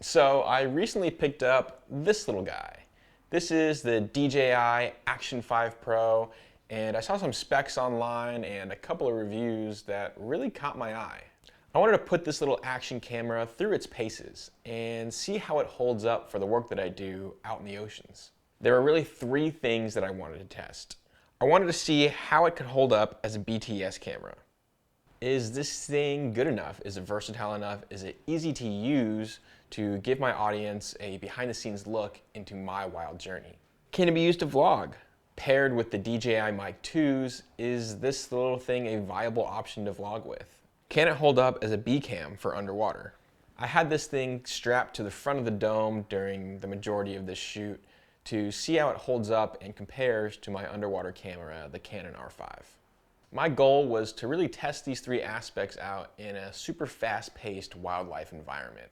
So I recently picked up this little guy. This is the DJI Action 5 Pro, and I saw some specs online and a couple of reviews that really caught my eye. I wanted to put this little action camera through its paces and see how it holds up for the work that I do out in the oceans. There were really three things that I wanted to test. I wanted to see how it could hold up as a BTS camera. Is this thing good enough? Is it versatile enough? Is it easy to use to give my audience a behind-the-scenes look into my wild journey? Can it be used to vlog? Paired with the DJI Mic 2s, is this little thing a viable option to vlog with? Can it hold up as a B cam for underwater? I had this thing strapped to the front of the dome during the majority of this shoot to see how it holds up and compares to my underwater camera, the Canon R5. My goal was to really test these three aspects out in a super fast-paced wildlife environment.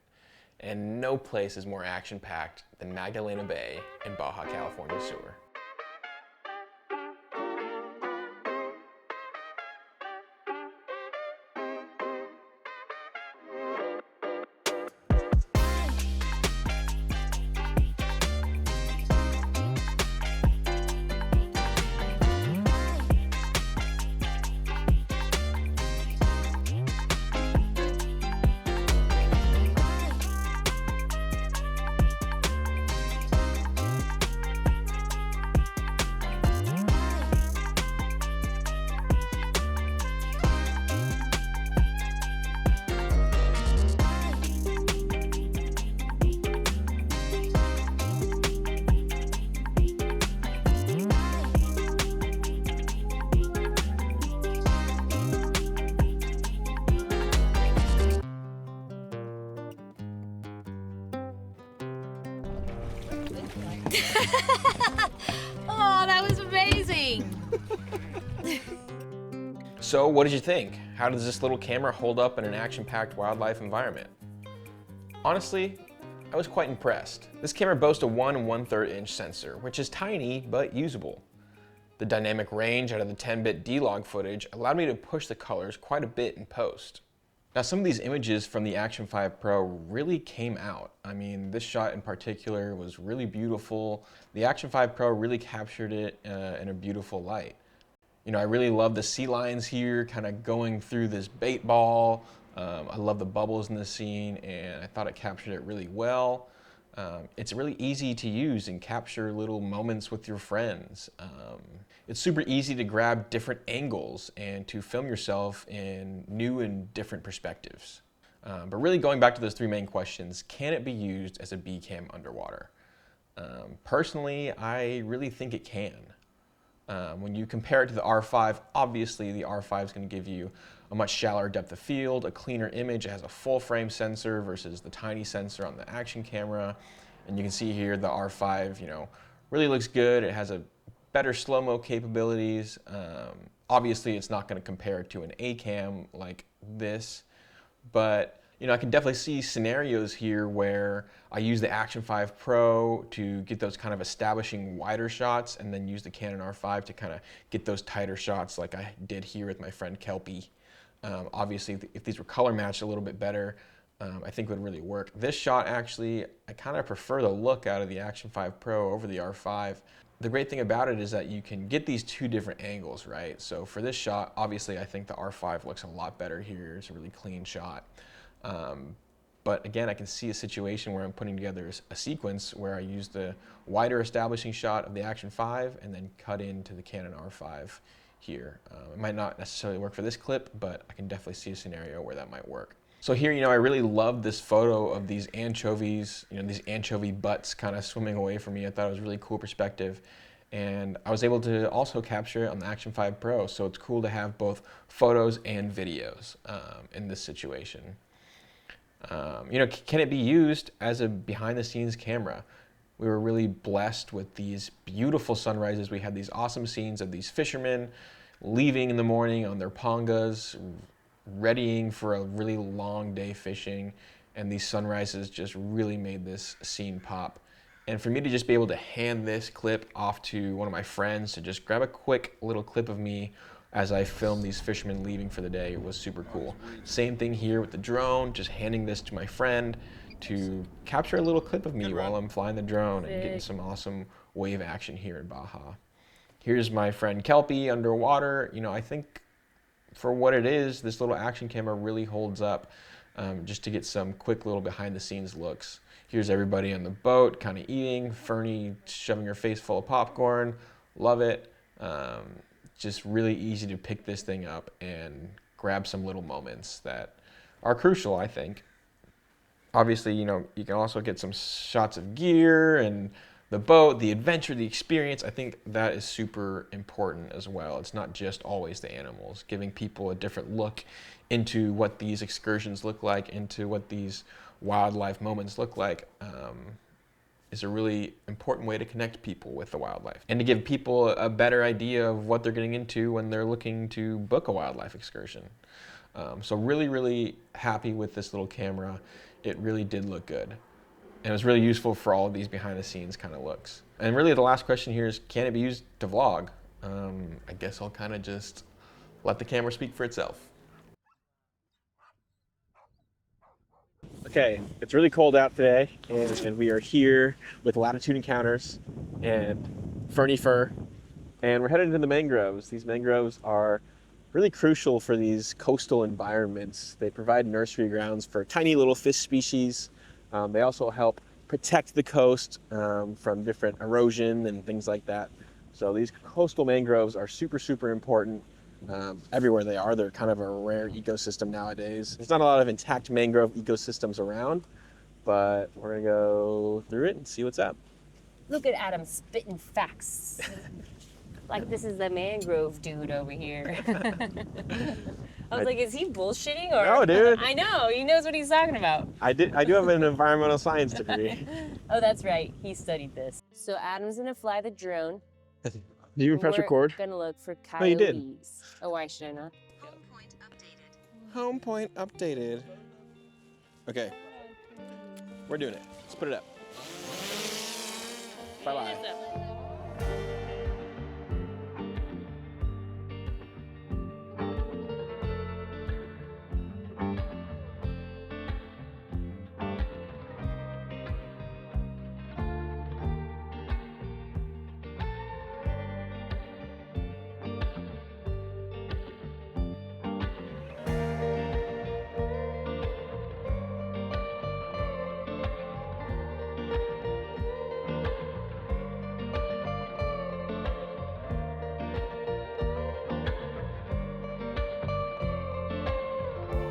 And no place is more action-packed than Magdalena Bay in Baja California Sur. Oh, that was amazing! So what did you think? How does this little camera hold up in an action-packed wildlife environment? Honestly, I was quite impressed. This camera boasts a 1 1/3 inch sensor, which is tiny but usable. The dynamic range out of the 10-bit D-Log footage allowed me to push the colors quite a bit in post. Now, some of these images from the Action 5 Pro really came out. I mean, this shot in particular was really beautiful. The Action 5 Pro really captured it in a beautiful light. You know, I really love the sea lions here kind of going through this bait ball. I love the bubbles in the scene, and I thought it captured it really well. It's really easy to use and capture little moments with your friends. It's super easy to grab different angles and to film yourself in new and different perspectives. But really going back to those three main questions, can it be used as a B cam underwater? Personally, I really think it can. When you compare it to the R5, obviously the R5 is going to give you a much shallower depth of field, a cleaner image. It has a full frame sensor versus the tiny sensor on the Action camera. And you can see here the R5, really looks good. It has a better slow-mo capabilities. Obviously, it's not going to compare to an A cam like this, but I can definitely see scenarios here where I use the Action 5 Pro to get those kind of establishing wider shots and then use the Canon R5 to kind of get those tighter shots like I did here with my friend Kelpie. Obviously, if these were color matched a little bit better, I think it would really work. This shot actually, I kind of prefer the look out of the Action 5 Pro over the R5. The great thing about it is that you can get these two different angles, right? So for this shot, obviously I think the R5 looks a lot better here. It's a really clean shot. But again, I can see a situation where I'm putting together a sequence where I use the wider establishing shot of the Action 5 and then cut into the Canon R5 here. It might not necessarily work for this clip, but I can definitely see a scenario where that might work. So here, I really love this photo of these anchovies, these anchovy butts kind of swimming away from me. I thought it was a really cool perspective. And I was able to also capture it on the Action 5 Pro. So it's cool to have both photos and videos in this situation. Can it be used as a behind-the-scenes camera? We were really blessed with these beautiful sunrises. We had these awesome scenes of these fishermen leaving in the morning on their pongas, readying for a really long day fishing, and these sunrises just really made this scene pop. And for me to just be able to hand this clip off to one of my friends to just grab a quick little clip of me as I filmed these fishermen leaving for the day was super cool. Same thing here with the drone, just handing this to my friend to capture a little clip of me while I'm flying the drone and getting some awesome wave action here in Baja. Here's my friend Kelpie underwater. You know, I think for what it is, this little action camera really holds up, just to get some quick little behind the scenes looks. Here's everybody on the boat kind of eating, Fernie shoving her face full of popcorn. Love it. Just really easy to pick this thing up and grab some little moments that are crucial, I think. Obviously, you know, you can also get some shots of gear and the boat, the adventure, the experience. I think that is super important as well. It's not just always the animals. Giving people a different look into what these excursions look like, into what these wildlife moments look like, is a really important way to connect people with the wildlife and to give people a better idea of what they're getting into when they're looking to book a wildlife excursion. So really happy with this little camera. It really did look good. And it was really useful for all of these behind the scenes kind of looks. And really the last question here is, can it be used to vlog? I guess I'll kind of just let the camera speak for itself. Okay, it's really cold out today, and we are here with Latitude Encounters and Fernie Fur, and we're headed into the mangroves. These mangroves are really crucial for these coastal environments. They provide nursery grounds for tiny little fish species. They also help protect the coast from different erosion and things like that. So these coastal mangroves are super important. Everywhere they are, they're kind of a rare ecosystem nowadays. There's not a lot of intact mangrove ecosystems around, but we're gonna go through it and see what's up. Look at Adam spitting facts. Like this is the mangrove dude over here. I was like, is he bullshitting or? No, dude. I know, he knows what he's talking about. I do have an environmental science degree. Oh, that's right, he studied this. So Adam's gonna fly the drone. Did you even press record? We're gonna look for coyotes. No, you did. Oh, why should I not? Home point updated. Okay, we're doing it. Let's put it up. Bye-bye.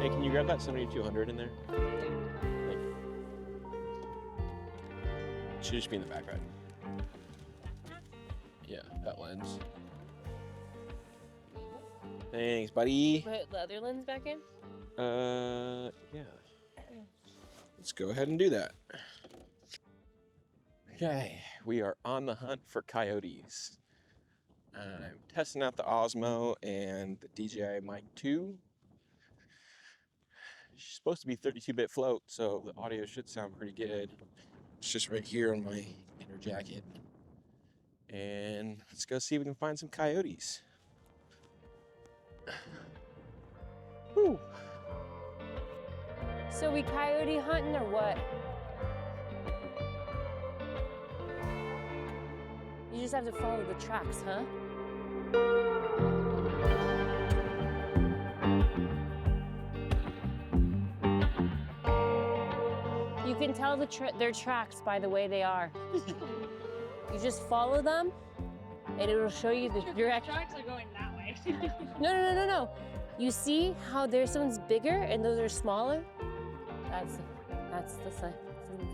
Hey, can you grab that 7200 in there? Like, it should just be in the back, right? Yeah, that lens. Thanks, buddy. Put the other lens back in? Yeah. Let's go ahead and do that. Okay, we are on the hunt for coyotes. I'm testing out the OSMO and the DJI Mic 2. It's supposed to be 32-bit float, so the audio should sound pretty good. It's just right here on my inner jacket. And let's go see if we can find some coyotes. Whew. So we coyote hunting or what? You just have to follow the tracks, huh? You can tell their tracks by the way they are. You just follow them, and it'll show you the direction. The tracks are going that way. No. You see how this one's bigger and those are smaller? That's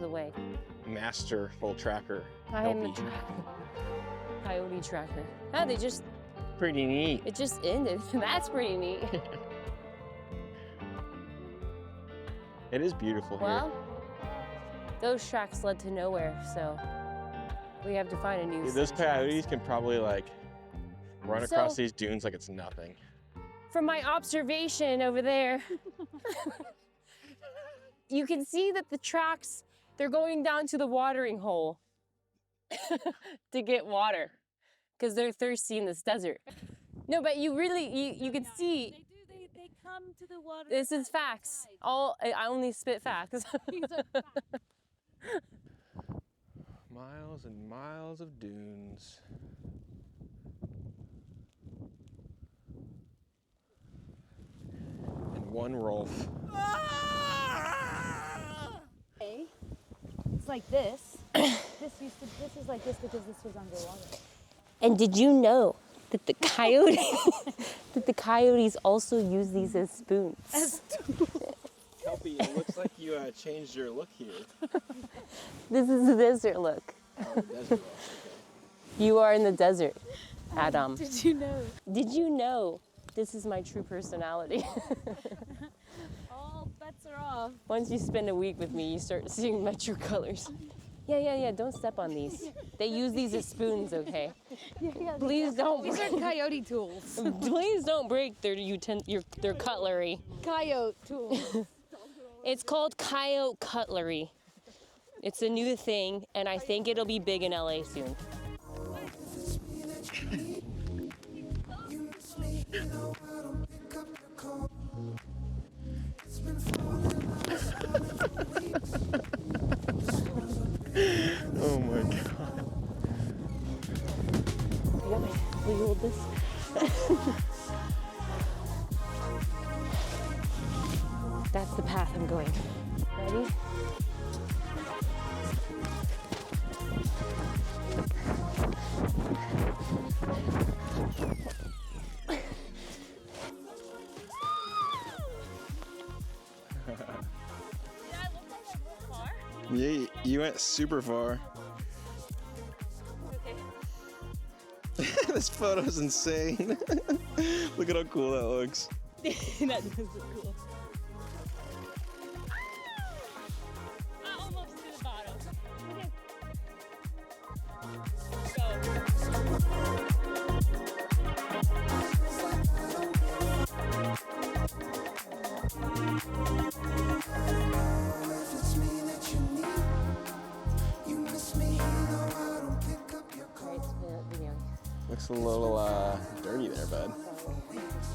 the way. Masterful tracker. I am a Kelpie. coyote tracker. Ah, they just, Pretty neat. it just ended. That's pretty neat. It is beautiful here. Well, those tracks led to nowhere, so we have to find a new Dude, set those of tracks. coyotes can probably like run So- across these dunes like it's nothing. From my observation over there, you can see that the tracks, they're going down to the watering hole to get water because they're thirsty in this desert. No, but you really, you can see. They They come to the water. This is facts. I only spit facts. Miles and miles of dunes. And one Rolf. Okay. It's like this. This is like this because this was underwater. And did you know that the coyotes also use these as spoons? Kelpie, it looks like you changed your look here. This is the desert look. Oh, the desert look, okay. You are in the desert, Adam. Did you know? Did you know this is my true personality? All bets are off. Once you spend a week with me, you start seeing my true colors. Yeah, don't step on these. They use these as spoons, okay? Please don't These are coyote tools. Please don't break their cutlery. Coyote tools. It's called coyote cutlery. It's a new thing, and I think it'll be big in LA soon. Oh my god. Will you hold this? That's the path I'm going. Ready? Yeah, you went super far. Okay. This photo's insane. Look at how cool that looks. That does look cool. Almost to the bottom. Looks a little dirty there, bud.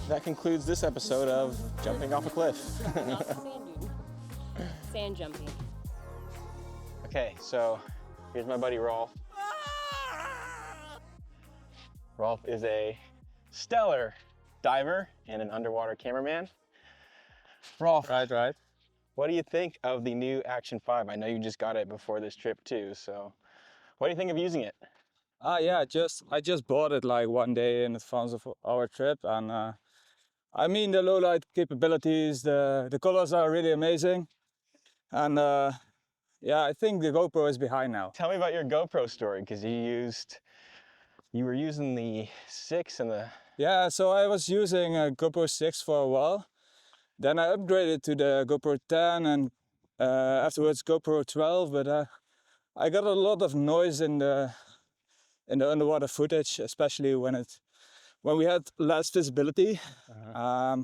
That concludes this episode of Jumping Off a Cliff. Sand jumping. Okay, so here's my buddy Rolf. Rolf is a stellar diver and an underwater cameraman. Rolf, Right. what do you think of the new Action 5? I know you just got it before this trip too, so what do you think of using it? Yeah, I just bought it like one day in advance of our trip, and I mean the low light capabilities, the colors are really amazing, and yeah, I think the GoPro is behind now. Tell me about your GoPro story, because you were using the 6 and the... Yeah, so I was using a GoPro 6 for a while, then I upgraded to the GoPro 10 and afterwards GoPro 12, but I got a lot of noise in the underwater footage, especially when we had less visibility. Yeah,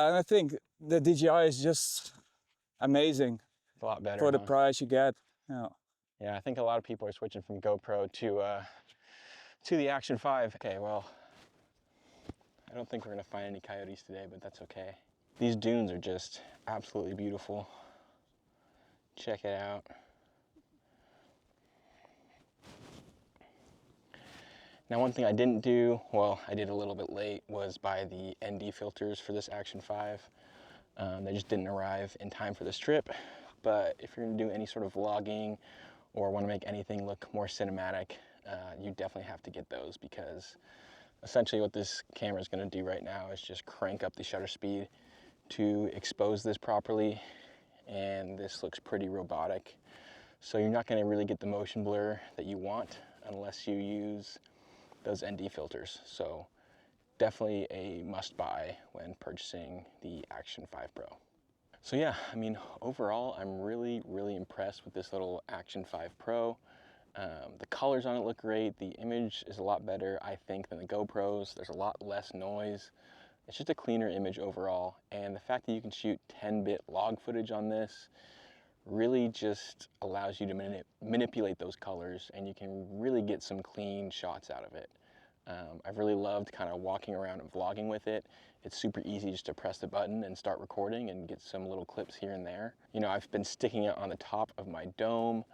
and I think the DJI is just amazing. It's a lot better For the huh? price you get. Yeah. Yeah, I think a lot of people are switching from GoPro to the Action 5. Okay, well, I don't think we're gonna find any coyotes today, but that's okay. These dunes are just absolutely beautiful. Check it out. Now, one thing I didn't do, well, I did a little bit late, was buy the ND filters for this Action 5. They just didn't arrive in time for this trip. But if you're gonna do any sort of vlogging or wanna make anything look more cinematic, you definitely have to get those, because essentially what this camera is gonna do right now is just crank up the shutter speed to expose this properly, and this looks pretty robotic. So you're not gonna really get the motion blur that you want unless you use those ND filters. So definitely a must buy when purchasing the Action 5 Pro. So yeah, I mean, overall, I'm really, really impressed with this little Action 5 Pro. The colors on it look great. The image is a lot better, I think, than the GoPros. There's a lot less noise. It's just a cleaner image overall. And the fact that you can shoot 10-bit log footage on this really just allows you to manipulate those colors, and you can really get some clean shots out of it. I've really loved kind of walking around and vlogging with it. It's super easy just to press the button and start recording and get some little clips here and there. You know, I've been sticking it on the top of my dome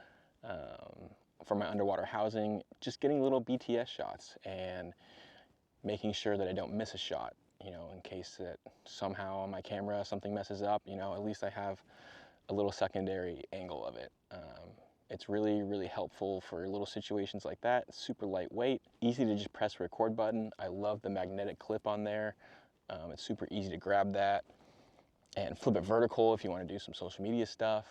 for my underwater housing, just getting little BTS shots and making sure that I don't miss a shot, you know, in case that somehow on my camera something messes up, you know, at least I have a little secondary angle of it. It's really, really helpful for little situations like that. It's super lightweight, easy to just press the record button. I love the magnetic clip on there. It's super easy to grab that and flip it vertical if you want to do some social media stuff.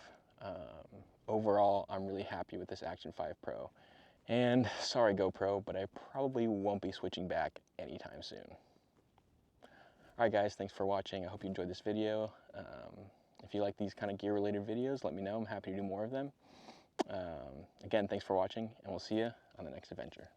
Overall, I'm really happy with this Action 5 Pro. And sorry GoPro, but I probably won't be switching back anytime soon. All right guys, thanks for watching. I hope you enjoyed this video. If you like these kind of gear related videos, let me know. I'm happy to do more of them. Again, thanks for watching, and we'll see you on the next adventure.